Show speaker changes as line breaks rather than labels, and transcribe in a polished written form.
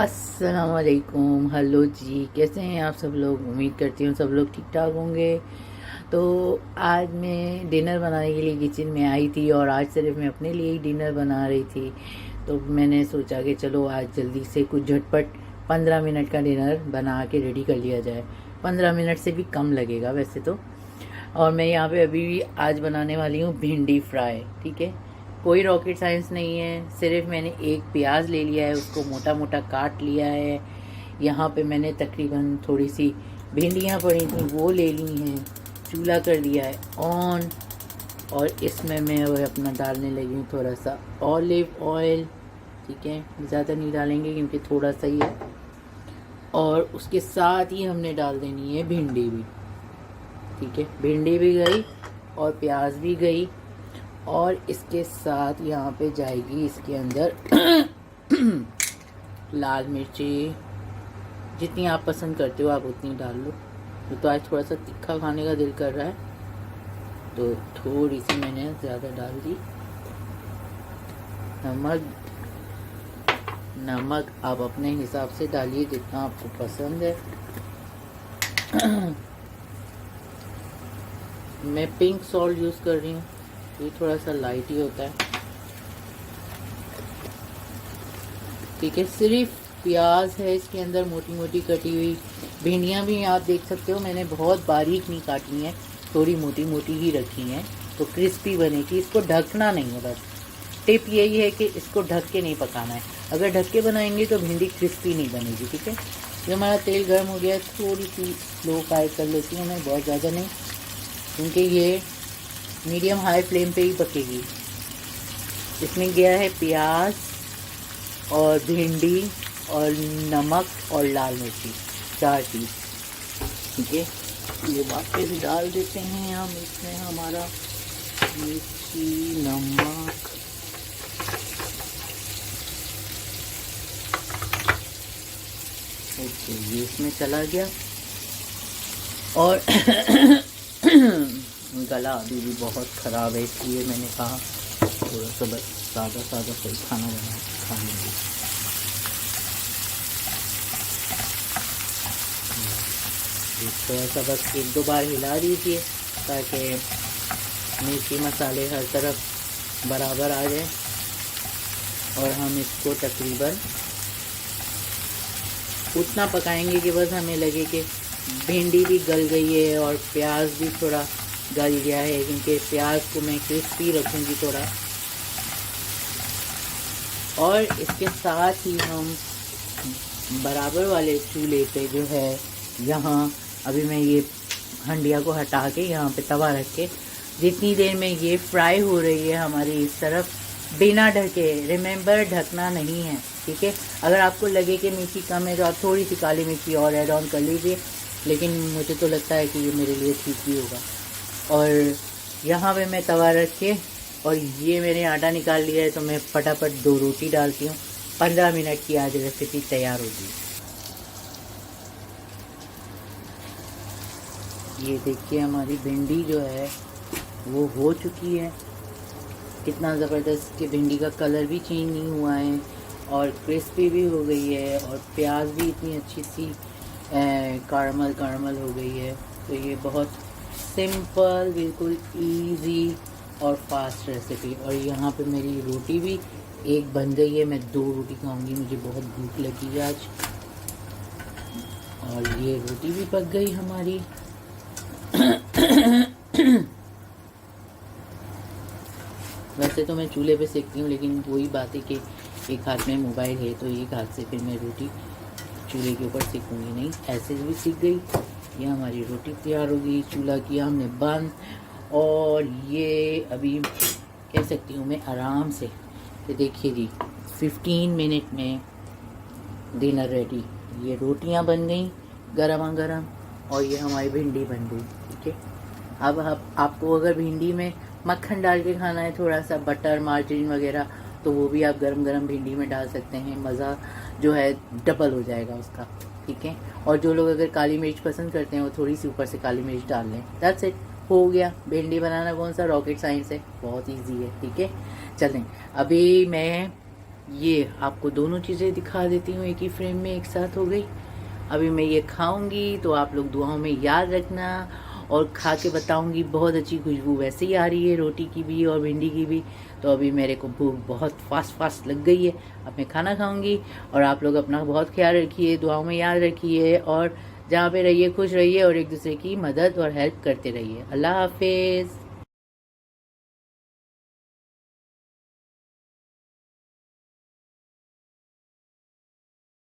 अस्सलामुअलैकुम। हेलो जी, कैसे हैं आप सब लोग। उम्मीद करती हूँ सब लोग ठीक ठाक होंगे। तो आज मैं डिनर बनाने के लिए किचन में आई थी और आज सिर्फ मैं अपने लिए ही डिनर बना रही थी। तो मैंने सोचा कि चलो आज जल्दी से कुछ झटपट 15 मिनट का डिनर बना के रेडी कर लिया जाए। 15 मिनट से भी कम लगेगा वैसे तो। और मैं यहाँ पे अभी भी आज बनाने वाली हूँ भिंडी फ्राई। ठीक है, कोई रॉकेट साइंस नहीं है। सिर्फ मैंने एक प्याज ले लिया है, उसको मोटा मोटा काट लिया है। यहाँ पे मैंने तकरीबन थोड़ी सी भिंडियाँ पड़ी थी वो ले ली हैं। चूल्हा कर दिया है ऑन और इसमें मैं अब अपना डालने लगी हूँ थोड़ा सा ऑलिव ऑयल। ठीक है, ज़्यादा नहीं डालेंगे क्योंकि थोड़ा सा ही है। और उसके साथ ही हमने डाल देनी है भिंडी भी। ठीक है, भिंडी भी गई और प्याज भी गई और इसके साथ यहाँ पे जाएगी इसके अंदर लाल मिर्ची। जितनी आप पसंद करते हो आप उतनी डाल लो। तो आज थोड़ा सा तीखा खाने का दिल कर रहा है तो थोड़ी सी मैंने ज़्यादा डाल दी। नमक नमक आप अपने हिसाब से डालिए जितना आपको पसंद है। मैं पिंक सॉल्ट यूज़ कर रही हूँ, ये थोड़ा सा लाइट ही होता है। ठीक है, सिर्फ प्याज है इसके अंदर मोटी मोटी कटी हुई। भिंडियाँ भी आप देख सकते हो मैंने बहुत बारीक नहीं काटी हैं, थोड़ी मोटी मोटी ही रखी हैं तो क्रिस्पी बनेगी। इसको ढकना नहीं है, बस टिप यही है कि इसको ढक के नहीं पकाना है। अगर ढक के बनाएंगे तो भिंडी क्रिस्पी नहीं बनेगी। ठीक है, ये हमारा तेल गर्म हो गया है, थोड़ी सी स्लो फ्राई कर लेती हूँ मैं, बहुत ज़्यादा नहीं क्योंकि ये मीडियम हाई फ्लेम पे ही पकेगी। इसमें गया है प्याज और भिंडी और नमक और लाल मिर्ची, 4 चीज़। ठीक है, ये वापस डाल देते हैं हम इसमें हमारा मिर्ची नमक। ओके, ये इसमें चला गया। और गला अभी भी बहुत ख़राब है इसलिए मैंने कहा थोड़ा सा बस सादा सादा कोई खाना बना खाने की। थोड़ा सा बस 1-2 बार हिला दीजिए ताकि मिर्ची मसाले हर तरफ बराबर आ जाए। और हम इसको तकरीबन उतना पकाएंगे कि बस हमें लगे कि भिंडी भी गल गई है और प्याज भी थोड़ा गल गया है, क्योंकि प्याज को मैं क्रिस्पी रखूँगी थोड़ा। और इसके साथ ही हम बराबर वाले चूल्हे पे जो है यहाँ अभी मैं ये हंडिया को हटा के यहाँ पे तवा रख के जितनी देर में ये फ्राई हो रही है हमारी इस तरफ बिना ढके, रिमेंबर ढकना नहीं है। ठीक है, अगर आपको लगे कि मिर्ची कम है तो आप थोड़ी सी काली मिर्ची और ऐड ऑन कर लीजिए, लेकिन मुझे तो लगता है कि ये मेरे लिए ठीक ही होगा। और यहाँ पे मैं तवा रख के और ये मैंने आटा निकाल लिया है तो मैं फटाफट 2 रोटी डालती हूँ। 15 मिनट की आज रेसिपी तैयार होगी। ये देखिए हमारी भिंडी जो है वो हो चुकी है। कितना ज़बरदस्त कि भिंडी का कलर भी चेंज नहीं हुआ है और क्रिस्पी भी हो गई है और प्याज भी इतनी अच्छी सी कारामल कारामल हो गई है। तो ये बहुत सिंपल, बिल्कुल इजी और फास्ट रेसिपी। और यहाँ पे मेरी रोटी भी एक बन गई है, मैं 2 रोटी खाऊंगी, मुझे बहुत भूख लगी है आज। और ये रोटी भी पक गई हमारी। वैसे तो मैं चूल्हे पे सेकती हूँ, लेकिन वही बात है कि एक हाथ में मोबाइल है तो एक हाथ से फिर मैं रोटी चूल्हे के ऊपर सेकूँगी नहीं, ऐसे भी सीख गई। ये हमारी रोटी तैयार हो गई, चूल्हा किया हमने बंद। और ये अभी कह सकती हूँ मैं आराम से कि देखिए जी 15 मिनट में डिनर रेडी। ये रोटियाँ बन गई गरमा गरम और ये हमारी भिंडी बन गई। ठीक है, अब आपको अगर भिंडी में मक्खन डाल के खाना है, थोड़ा सा बटर मार्जरीन वगैरह, तो वो भी आप गरम गरम भिंडी में डाल सकते हैं। मज़ा जो है डबल हो जाएगा उसका। ठीक है, और जो लोग अगर काली मिर्च पसंद करते हैं वो थोड़ी सी ऊपर से काली मिर्च डाल लें। दैट्स इट, हो गया। भिंडी बनाना कौन सा रॉकेट साइंस है, बहुत ईजी है। ठीक है, चलें अभी मैं ये आपको दोनों चीज़ें दिखा देती हूँ, एक ही फ्रेम में एक साथ हो गई। अभी मैं ये खाऊंगी तो आप लोग दुआओं में याद रखना, और खा के बताऊंगी। बहुत अच्छी खुशबू वैसे ही आ रही है रोटी की भी और भिंडी की भी। तो अभी मेरे को भूख बहुत फास्ट लग गई है, अब मैं खाना खाऊंगी। और आप लोग अपना बहुत ख्याल रखिए, दुआओं में याद रखिए, और जहाँ पे रहिए खुश रहिए और एक दूसरे की मदद और हेल्प करते रहिए। अल्लाह हाफिज़।